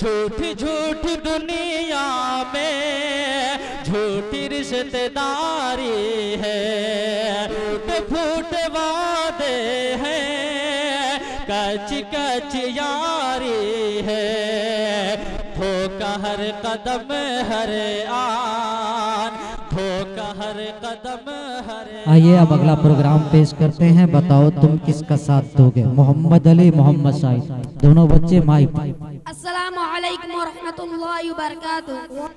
झूठी झूठी दुनिया में झूठी रिश्तेदारी है, टूटे फूटे वादे हैं, कच्ची कच्ची यारी है, धोखा हर कदम हर आन, धोखा हर कदम हर। आइए अब अगला प्रोग्राम पेश करते हैं। बताओ तुम किसका साथ दोगे। मोहम्मद अली, मोहम्मद शाहिद, दोनों बच्चे माइक। अस्सलामु अलैकुम व रहमतुल्लाहि व बरकातुहू।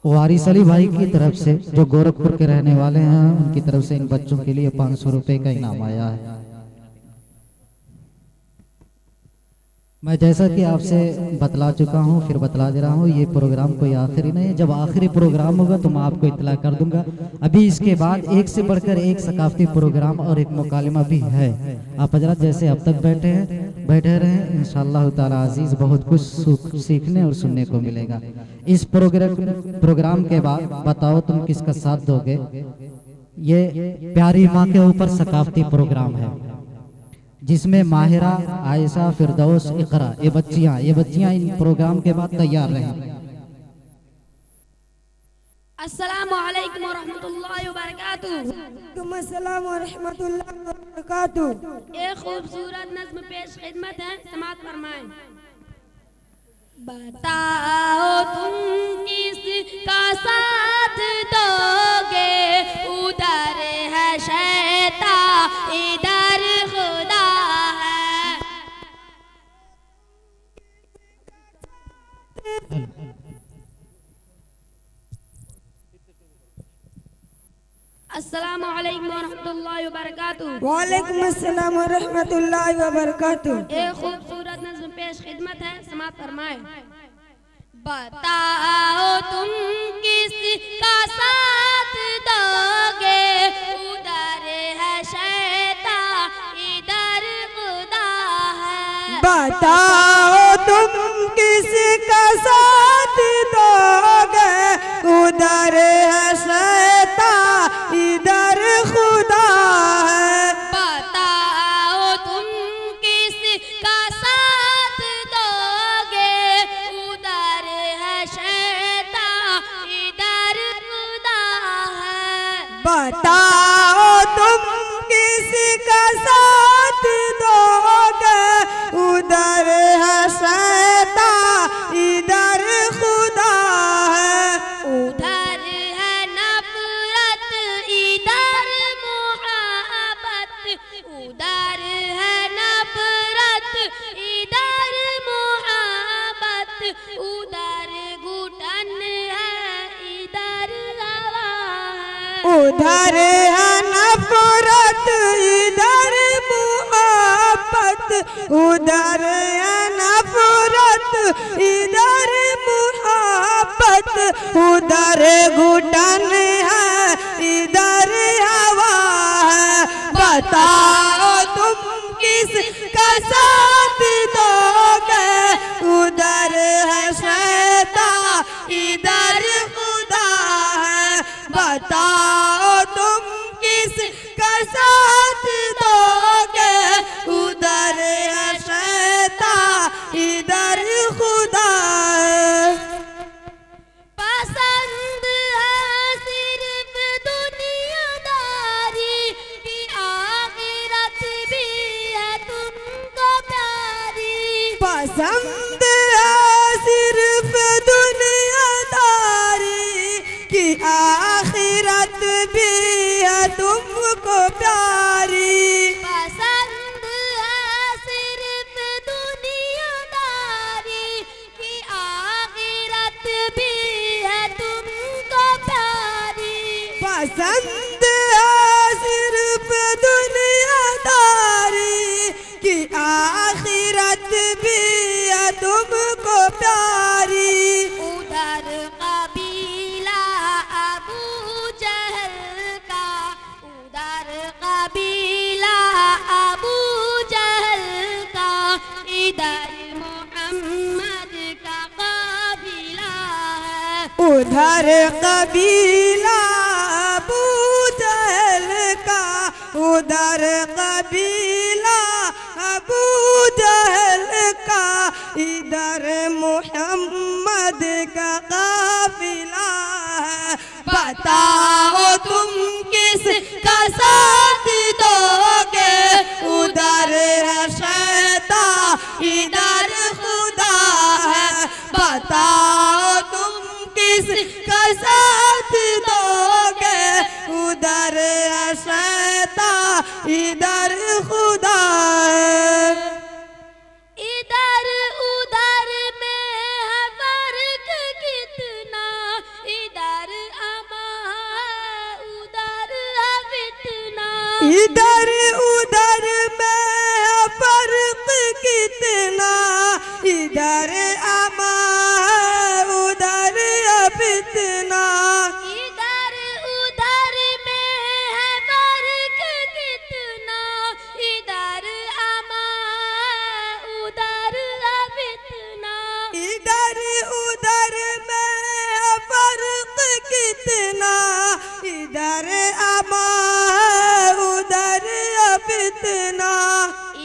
वारिस अली भाई की तरफ से, जो गोरखपुर के रहने वाले हैं, उनकी तरफ से इन बच्चों के लिए 500 रुपए का इनाम आया है। मैं जैसा कि आपसे बतला चुका हूं, फिर बतला दे रहा हूं, ये प्रोग्राम कोई आखिरी नहीं है। जब आखिरी प्रोग्राम होगा तो मैं आपको इत्तला कर दूंगा। अभी इसके बाद एक से बढ़कर एक सकाफती प्रोग्राम और एक मुकालिमा भी है। आप हजरत जैसे अब तक बैठे रहें, इंशाअल्लाह ताला अजीज बहुत कुछ सीखने और सुनने को मिलेगा। इस प्रोग्राम के बाद बताओ तुम किसका साथ दोगे। ये प्यारी माँ के ऊपर सकाफती प्रोग्राम है, जिसमें माहिरा, आयशा, फिरदौस, इकरा, ये बच्चियां इन प्रोग्राम के बाद तैयार रहें। अस्सलामु अलैकुम व रहमतुल्लाहि व बरकातुहू। अस्सलाम व रहमतुल्लाहि व बरकातुहू। एक खूबसूरत नज़्म पेश खिदमत है, समाअत फरमाएं। बताओ तुम किसका साथ दोगे, उधर है शैतान इधर खुदा है। अस्सलामु अलैकुम व रहमतुल्लाहि व बरकातुहू। वालेकुम अस्सलाम व रहमतुल्लाहि व बरकातुहू। एक खूबसूरत नज़्म पेश खिदमत है, समाअत फरमाएं। बताओ तुम किसका साथ दोगे, उधर है शैतान इधर खुदा है। बताओ तुम किसका साथ दोगे, उधर है शैतान इधर खुदा है। बताओ तुम किसका साथ दोगे, उधर है शैतान इधर खुदा है। बताओ तुम किसका साथ दोगे, उधर है शैतान इधर खुदा है। उधर है नफरत इधर मोहब्बत, उधर है नफरत इधर मोहब्बत, उधर घुटन है इधर हवा है। उधर है नफरत इधर मोहब्बत, उधर है नफरत इधर मोहब्बत, उधर घुटन है इधर हवा है। बताओ तुम किसका साथ दोगे, उधर है शैतान इधर खुदा है। बताओ तुम किसका साथ दोगे, उधर है शैतान इधर खुदा है। पसंद है सिर्फ दुनियादारी की आखिरत भी है तुमको प्यारी। पसंद है सिर्फ दुनियादारी की आखिरत भी है तुमको प्यारी। पसंद है सिर्फ दुनियादारी की आखिरत भी है तुमको प्यारी। पसंद है सिर्फ दुनियादारी की आखिरत भी है तुमको प्यारी। उधर कबीला अबू जहल का, उधर कबीला अबू जहल का, इधर मोहम्मद का काफिला है। उधर कबीला अबू जहल का, उधर कबीला अबू इधर मोहम्मद का काफिला है। बताओ तुम किस का साथ दोगे, उधर है शैतान इधर खुदा है। बताओ तुम किस का साथ दोगे, उधर है शैतान इधर खुदा है। इधर उधर में है फर्क कितना, इधर अमा उधर है फितना। इधर उधर में है फर्क कितना, इधर अमा उधर है फितना। इधर उधर में है फर्क कितना, इधर अमा उधर है फितना। इधर उधर में है फर्क कितना, इधर अमा उधर है फितना।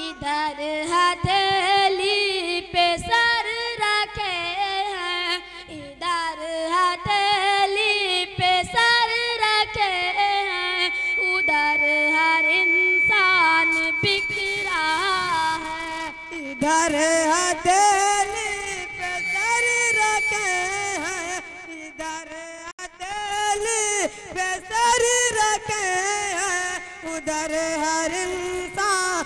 इधर हथेली पे सर रखे हैं, इधर हथेली पे सर रखे हैं। उधर हर इंसान बिक रहा है। इधर हथेली पे सर रखे हैं, इधर हथेली पे सर रखे हैं। उधर हर इंसान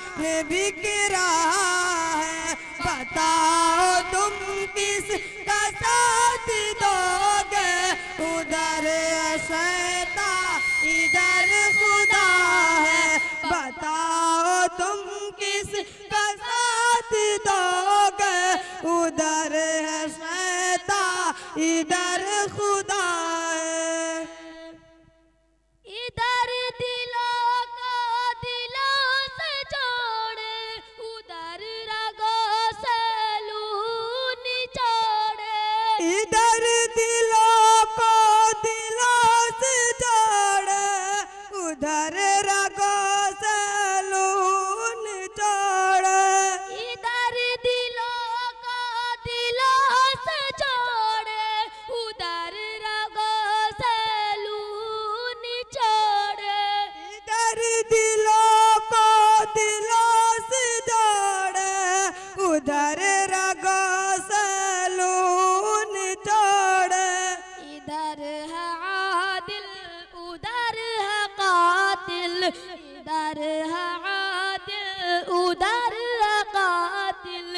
बिक रहा है। बताओ तुम किस का साथ दोगे, उधर है शैतान इधर खुदा है। बताओ तुम किस का साथ दोगे, उधर है शैतान इधर खुदा है। इधर दिलों को दिलों से जोड़े, उधर रगों से लू निचोड़े। इधर दिलों को दिलों से जोड़े, उधर रगों से लून जोड़े। इधर दिलों को दिलों से जोड़े, उधर रगों से लू निचोड़े। इधर दिलों को दिलों से जोड़े, उधर रगों से लून जोड़े। इधर है आदिल उधर है कातिल, इधर है आदिल उधर है कातिल।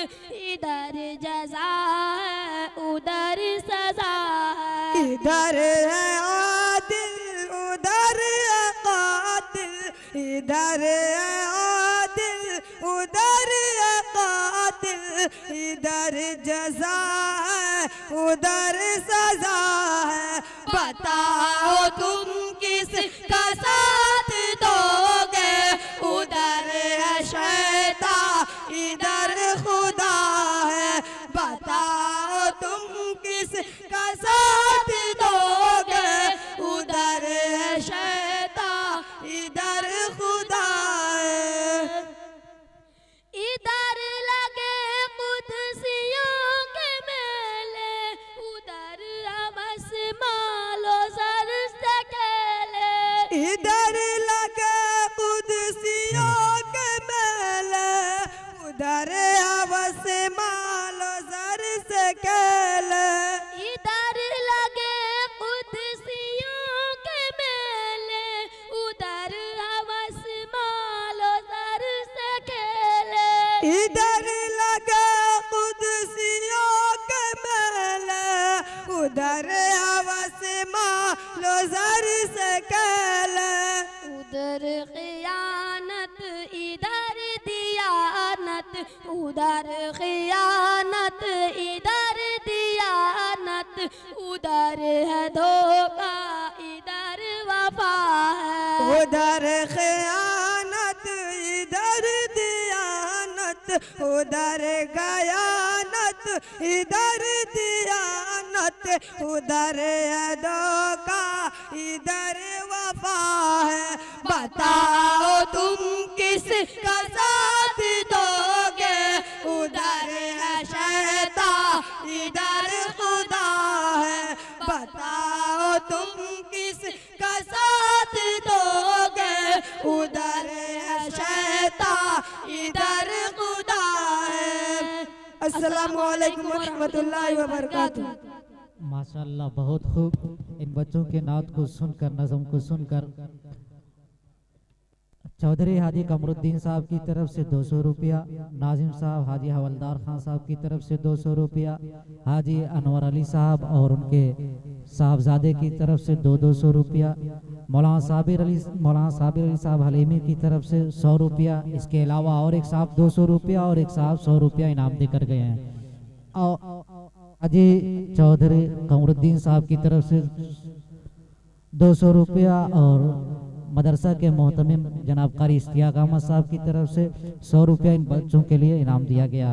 इधर जज़ा है उधर सज़ा है। इधर है आदिल उधर है कातिल, इधर है आदिल उधर है कातिल। इधर जज़ा है उधर सज़ा है। बताओ तुम किस का साथ दोगे, उधर है शैतान इधर खुदा है। बताओ तुम किस का साथ दोगे, उधर है शैतान इधर खुदा है। इधर लगे कुदसियों के मेले, उधर हमस मालो सर से खेले। इधर लगे कुदसियों के मेले, उधर हवस मालो सर से खेले। इधर लगे कुदसियों के मेले, उधर हमस मालो सर से खेले। इधर लगे कुदसियों के मेले, उधर हवस मालो सर से खेले। उधर खियानत इधर दियानत, उधर खियानत इधर दियानत। उधर है धोखा इधर वफा है। उधर खयानत इधर दियानत, उधर गयानत इधर दियानत। उधर है धोखा इधर वफा है। बताओ तुम किस का साथ दोगे, उधर है शैतान अस्सलामु अलैकुम व रहमतुल्लाहि व बरकातुहू। माशाअल्लाह, बहुत खूब। इन बच्चों के नात को सुनकर, नज़म को सुनकर चौधरी हाजी कमरुद्दीन साहब की तरफ से 200 रुपया, नाजिम साहब हाजी हवलदार खान साहब की तरफ से 200 रुपया, हाजी अनवर अली साहब और उनके साहबजादे की तरफ से 200 रुपया, मौलाना साबिर अली साहब हलीमी की तरफ से 100 रुपया। इसके अलावा और एक साहब 200 रुपया और एक साहब 100 रुपया इनाम देकर गए हैं। और हाजी चौधरी कमरुद्दीन साहब की तरफ से 200 रुपया और मदरसा के मोहतमिम जनाब कारी इश्तियाक अहमद साहब की तरफ से 100 रुपया इन बच्चों के लिए इनाम दिया गया।